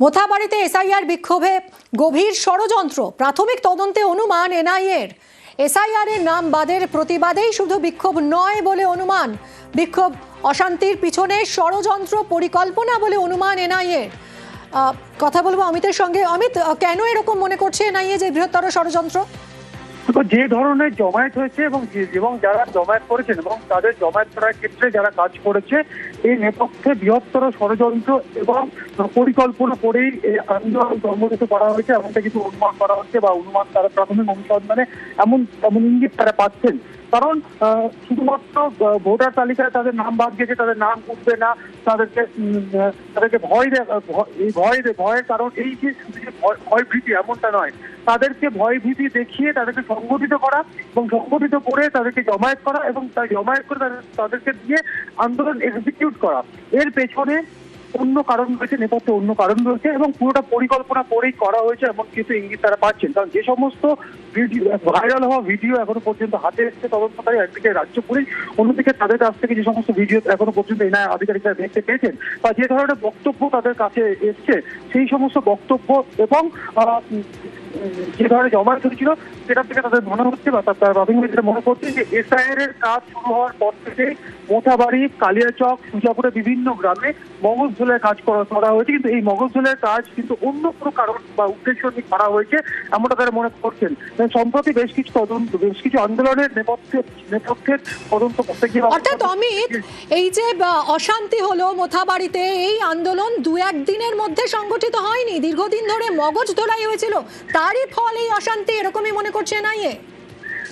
মোথাবাড়িতে SIR বিক্ষোভে গভীর ষড়যন্ত্র। প্রাথমিক তদন্তে অনুমান এনআইএর এসআইআর এর নাম বাদের প্রতিবাদেই শুধু বিক্ষোভ নয় বলে অনুমান। বিক্ষোভ অশান্তির পিছনে ষড়যন্ত্র পরিকল্পনা বলে অনুমান এনআইএর। কথা বলবো অমিতের সঙ্গে। অমিত, কেন এরকম মনে করছে এনআইএ যে বৃহত্তর ষড়যন্ত্র? যে ধরনের জমায়েত হয়েছে এবং যারা জমায়েত করেছেন এবং তাদের জমায়েত করার ক্ষেত্রে যারা কাজ করেছে, এই নেপথ্যে বৃহত্তর ষড়যন্ত্র এবং পরিকল্পনা করেই এই আন্দোলন সংগঠিত করা হয়েছে এমনটা কিছু অনুমান করা হচ্ছে, বা অনুমান তারা প্রাথমিক অনুসন্ধানে এমন ইঙ্গিত তারা পাচ্ছেন। কারণ শুধুমাত্র ভোটার তালিকায় তাদের নাম বাদ গেছে, তাদের নাম উঠবে না, তাদেরকে ভয়ের কারণ এই যে ভয় ভীতি এমনটা নয়, তাদেরকে ভয় ভীতি দেখিয়ে তাদেরকে সংগঠিত করা এবং সংগঠিত করে তাদেরকে জমায়েত করা এবং তাই জমায়েত করে তাদেরকে দিয়ে আন্দোলন এক্সিকিউট করা। এর পেছনে অন্য কারণ রয়েছে, নেপথ্যে অন্য কারণ রয়েছে এবং পুরোটা পরিকল্পনা করেই করা হয়েছে এমন কিছু ইঙ্গিত তারা পাচ্ছেন। কারণ যে সমস্ত ভিডিও ভাইরাল হওয়া ভিডিও এখনো পর্যন্ত হাতে এসছে তদন্তকারী, একদিকে রাজ্য পুলিশ, অন্যদিকে তাদের কাছ থেকে যে সমস্ত ভিডিও এখনো পর্যন্ত এনআইএ আধিকারিকরা দেখতে পেয়েছেন বা যে ধরনের বক্তব্য তাদের কাছে এসছে, সেই সমস্ত বক্তব্য এবং যে ধরনের জমায়েত হয়েছিল সেটা থেকে তাদের মনে হচ্ছে বা তার প্রাথমিক মনে করছে যে এসআইআর এর কাজ শুরু হওয়ার পর থেকে মোথাবাড়ি, কালিয়াচক, সুজাপুরে বিভিন্ন গ্রামে মগজধোলার কাজ করা হয়েছে, কিন্তু এই মগজধোলার কাজ কিন্তু অন্য কোনো কারণ বা উদ্দেশ্য নিয়ে করা হয়েছে এমনটা তারা মনে করছেন। সম্প্রতি বেশ কিছু আন্দোলনের নেপথ্যের তদন্ত করতে গিয়ে, অর্থাৎ অমিত, এই যে অশান্তি হলো মোথাবাড়িতে, এই আন্দোলন দু এক দিনের মধ্যে সংগঠিত হয়নি, দীর্ঘদিন ধরে মগজধোলাই হয়েছিল, তারই ফল এই অশান্তি, এরকমই মনে করছে এনআইএ।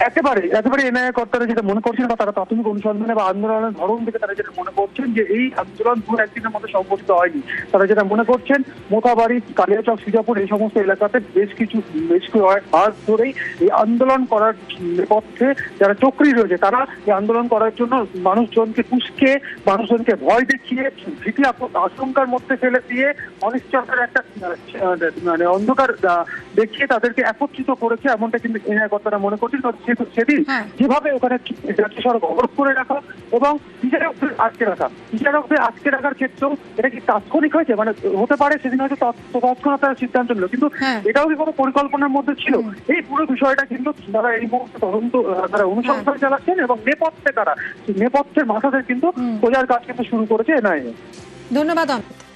একেবারে এনআইএ কর্তারা যেটা মনে করছেন বা তারা প্রাথমিক অনুসন্ধানে বা আন্দোলনের ধরন থেকে তারা যেটা মনে করছেন যে এই আন্দোলন দু একদিনের মধ্যে সংগঠিত হয়নি। তারা যেটা মনে করছেন মোথাবাড়ি, কালিয়াচক, সুজাপুর এই সমস্ত এলাকাতে বেশ কিছু মাস ধরেই এই আন্দোলন করার নেপথ্যে যারা চক্রী রয়েছে, তারা এই আন্দোলন করার জন্য মানুষজনকে উস্কে, মানুষজনকে ভয় দেখিয়ে, ভীতি আশঙ্কার মধ্যে ফেলে দিয়ে, অনিশ্চয়তার একটা অন্ধকার দেখিয়ে তাদেরকে একত্রিত করেছে এমনটা কিন্তু এনআইএ কর্তারা মনে করছেন। সেদিন যেভাবে ওখানে জাতীয় সড়ক অবরোধ করে রাখা এবং বিচারকদের আটকে রাখার ক্ষেত্রেও এটা কি তাৎক্ষণিক হয়েছে? মানে হতে পারে সেদিন হয়তো তৎক্ষণাৎ তারা সিদ্ধান্ত নিল, কিন্তু এটাও কি কোনো পরিকল্পনার মধ্যে ছিল? এই পুরো বিষয়টা কিন্তু তারা এই মুহূর্তে তদন্ত, তারা অনুসন্ধান চালাচ্ছেন এবং নেপথ্যের মাথাতে কিন্তু খোঁজার কাজ কিন্তু শুরু করেছে এনআইএ। ধন্যবাদ অমিত।